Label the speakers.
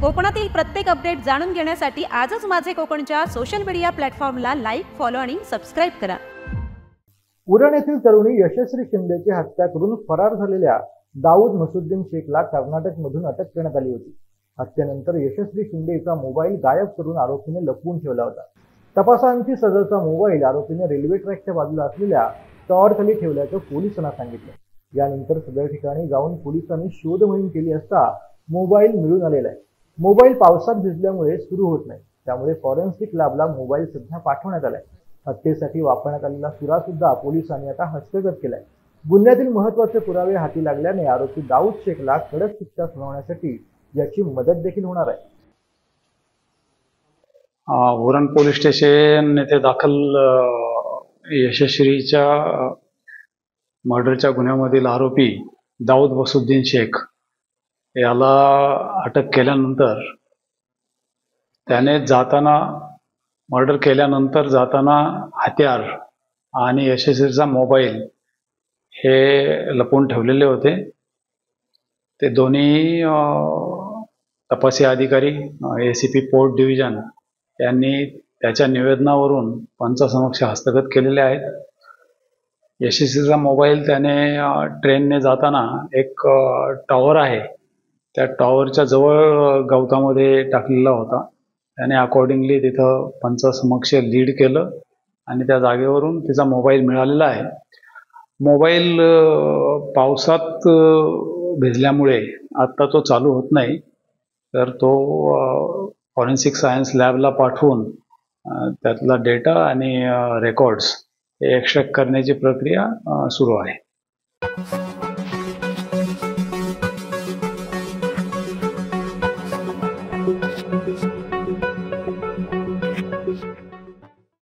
Speaker 1: कोकणातील प्रत्येक अपडेट जाणून घेण्यासाठी आजच माझे कोकणच्या सोशल मीडिया प्लॅटफॉर्मला लाईक, फॉलो आणि सबस्क्राईब करा।
Speaker 2: उरण येथील तरुणी यशस्वी शिंदेची हत्या करून फरार झालेल्या दाऊद मसुद्दीन शेखला कर्नाटकमधून अटक करण्यात आली होती। हत्येनंतर यशस्वी शिंदेचा मोबाईल गायब करून आरोपीने लपवून ठेवला होता। तपासांती सदरचा मोबाईल आरोपीने रेल्वे ट्रॅकच्या बाजूला असलेल्या टॉवरखाली ठेवल्याचं पोलिसांना सांगितलं। यानंतर सदर ठिकाणी जाऊन पोलिसांनी शोध मोहीम केली असता मोबाईल मिळून आलेला आहे। मोबाईल पावसात भिजल्यामुळे सुरू होत नाही, त्यामुळे फॉरेन्सिक लॅबला मोबाईल सध्या पाठवण्यात आलाय। हत्येसाठी वापरण्यात आलेला सुरा सुद्धा पोलिसांनी आता हस्तगत केलाय। गुन्ह्यातील महत्त्वाचे पुरावे हाती लागल्याने आरोपी दाऊद शेखला कडक शिक्षा सुनावण्यासाठी याची मदत देखील होणार आहे।
Speaker 3: उरण पोलीस स्टेशन येथे दाखल यशस्वीच्या मर्डरच्या गुन्ह्यामधील आरोपी दाऊद मसुद्दीन शेख याला अटक केल्यानंतर त्याने मर्डर केल्यानंतर जाताना हत्यार आणि यशस्वीचा मोबाईल हे लपवून ठेवलेले होते। ते दोन्ही तपासी अधिकारी ACP पोर्ट डिव्हिजन यांनी त्याच्या निवेदनावरून पंचासमक्ष हस्तगत केलेले आहेत। यशस्वीचा मोबाईल त्याने ट्रेनने जाताना एक टॉवर आहे, त्या टॉवरच्या जवळ गवतामध्ये टाकलेला होता। त्याने अकॉर्डिंगली तिथं पंचासमक्ष लीड केलं आणि त्या जागेवरून तिचा मोबाईल मिळालेला आहे। मोबाईल पावसात भिजल्यामुळे आत्ता तो चालू होत नाही, तर तो फॉरेन्सिक सायन्स लॅबला पाठवून त्यातला डेटा आणि रेकॉर्ड्स हे एक्स्ट्रॅक्ट करण्याची प्रक्रिया सुरू आहे।